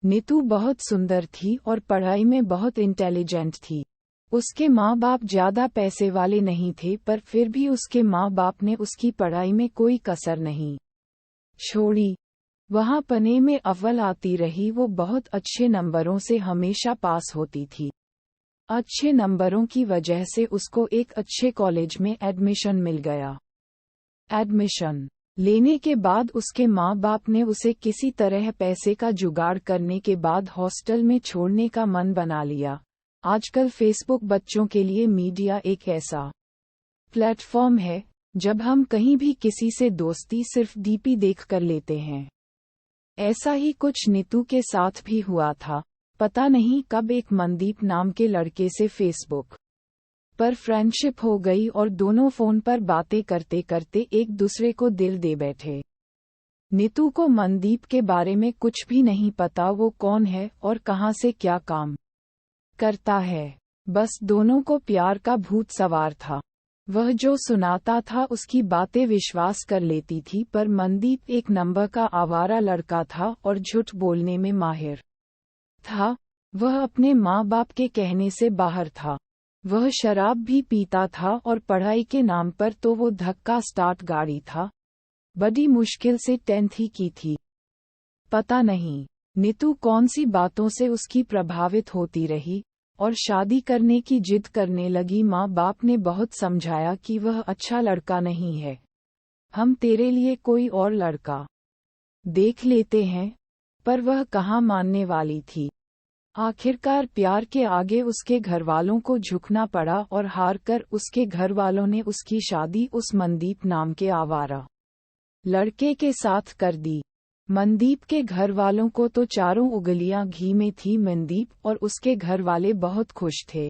नीतू बहुत सुंदर थी और पढ़ाई में बहुत इंटेलिजेंट थी। उसके माँ बाप ज्यादा पैसे वाले नहीं थे, पर फिर भी उसके माँ बाप ने उसकी पढ़ाई में कोई कसर नहीं छोड़ी। वहाँ पढ़ने में अव्वल आती रही। वो बहुत अच्छे नंबरों से हमेशा पास होती थी। अच्छे नंबरों की वजह से उसको एक अच्छे कॉलेज में एडमिशन मिल गया। एडमिशन लेने के बाद उसके माँ बाप ने उसे किसी तरह पैसे का जुगाड़ करने के बाद हॉस्टल में छोड़ने का मन बना लिया। आजकल फेसबुक बच्चों के लिए मीडिया एक ऐसा प्लेटफॉर्म है जब हम कहीं भी किसी से दोस्ती सिर्फ डीपी देख कर लेते हैं। ऐसा ही कुछ नीतू के साथ भी हुआ था। पता नहीं कब एक मनदीप नाम के लड़के से फेसबुक पर फ्रेंडशिप हो गई और दोनों फोन पर बातें करते करते एक दूसरे को दिल दे बैठे। नीतू को मनदीप के बारे में कुछ भी नहीं पता, वो कौन है और कहां से क्या काम करता है। बस दोनों को प्यार का भूत सवार था। वह जो सुनाता था उसकी बातें विश्वास कर लेती थी, पर मनदीप एक नंबर का आवारा लड़का था और झूठ बोलने में माहिर था। वह अपने माँ बाप के कहने से बाहर था। वह शराब भी पीता था और पढ़ाई के नाम पर तो वो धक्का स्टार्ट गाड़ी था। बड़ी मुश्किल से 10th ही की थी। पता नहीं नीतू कौन सी बातों से उसकी प्रभावित होती रही और शादी करने की जिद करने लगी। माँ बाप ने बहुत समझाया कि वह अच्छा लड़का नहीं है, हम तेरे लिए कोई और लड़का देख लेते हैं, पर वह कहाँ मानने वाली थी। आखिरकार प्यार के आगे उसके घरवालों को झुकना पड़ा और हारकर उसके घरवालों ने उसकी शादी उस मनदीप नाम के आवारा लड़के के साथ कर दी। मनदीप के घरवालों को तो चारों उंगलियां घी में थी। मनदीप और उसके घरवाले बहुत खुश थे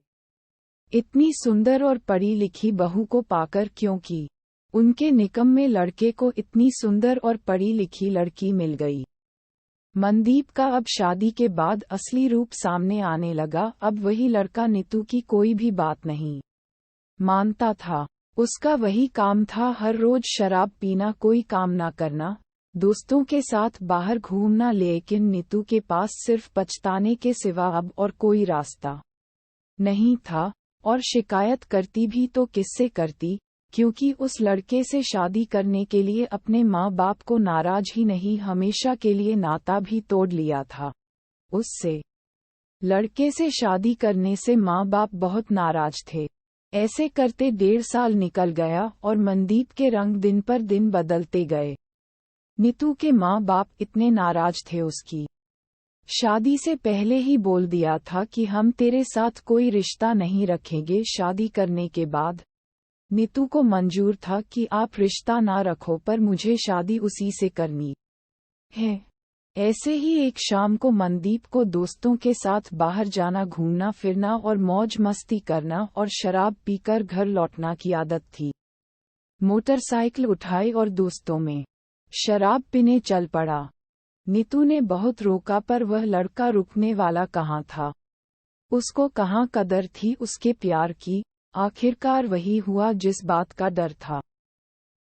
इतनी सुंदर और पढ़ी लिखी बहू को पाकर, क्योंकि उनके निकम्मे लड़के को इतनी सुंदर और पढ़ी लिखी लड़की मिल गई। मनदीप का अब शादी के बाद असली रूप सामने आने लगा। अब वही लड़का नीतू की कोई भी बात नहीं मानता था। उसका वही काम था, हर रोज शराब पीना, कोई काम ना करना, दोस्तों के साथ बाहर घूमना। लेकिन नीतू के पास सिर्फ पछताने के सिवा अब और कोई रास्ता नहीं था। और शिकायत करती भी तो किससे करती, क्योंकि उस लड़के से शादी करने के लिए अपने माँ बाप को नाराज ही नहीं, हमेशा के लिए नाता भी तोड़ लिया था। उससे लड़के से शादी करने से माँ बाप बहुत नाराज थे। ऐसे करते 1.5 साल निकल गया और मनदीप के रंग दिन पर दिन बदलते गए। नीतू के माँ बाप इतने नाराज थे, उसकी शादी से पहले ही बोल दिया था कि हम तेरे साथ कोई रिश्ता नहीं रखेंगे। शादी करने के बाद नीतू को मंजूर था कि आप रिश्ता ना रखो, पर मुझे शादी उसी से करनी है। ऐसे ही एक शाम को मनदीप को दोस्तों के साथ बाहर जाना, घूमना फिरना और मौज मस्ती करना और शराब पीकर घर लौटना की आदत थी। मोटरसाइकिल उठाई और दोस्तों में शराब पीने चल पड़ा। नीतू ने बहुत रोका, पर वह लड़का रुकने वाला कहाँ था। उसको कहाँ कदर थी उसके प्यार की। आखिरकार वही हुआ जिस बात का डर था।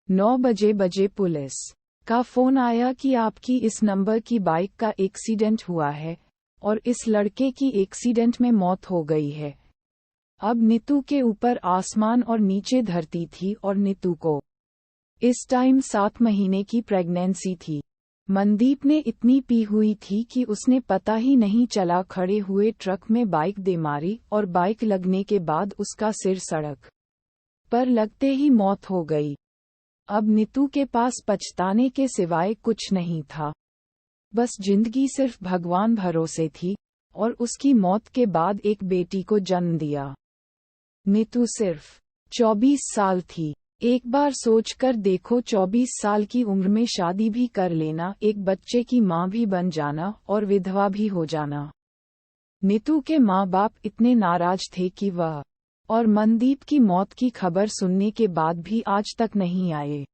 9 बजे पुलिस का फोन आया कि आपकी इस नंबर की बाइक का एक्सीडेंट हुआ है और इस लड़के की एक्सीडेंट में मौत हो गई है। अब नीतू के ऊपर आसमान और नीचे धरती थी और नीतू को इस टाइम 7 महीने की प्रेगनेंसी थी। मनदीप ने इतनी पी हुई थी कि उसने पता ही नहीं चला खड़े हुए ट्रक में बाइक दे मारी और बाइक लगने के बाद उसका सिर सड़क पर लगते ही मौत हो गई। अब नीतू के पास पछताने के सिवाय कुछ नहीं था। बस जिंदगी सिर्फ भगवान भरोसे थी और उसकी मौत के बाद एक बेटी को जन्म दिया। नीतू सिर्फ 24 साल थी। एक बार सोचकर देखो, 24 साल की उम्र में शादी भी कर लेना, एक बच्चे की माँ भी बन जाना और विधवा भी हो जाना। नीतू के माँ बाप इतने नाराज थे कि वह और मनदीप की मौत की खबर सुनने के बाद भी आज तक नहीं आए।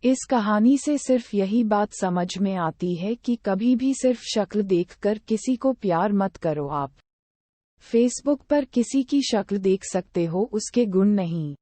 इस कहानी से सिर्फ यही बात समझ में आती है कि कभी भी सिर्फ शक्ल देखकर किसी को प्यार मत करो। आप फेसबुक पर किसी की शक्ल देख सकते हो, उसके गुण नहीं।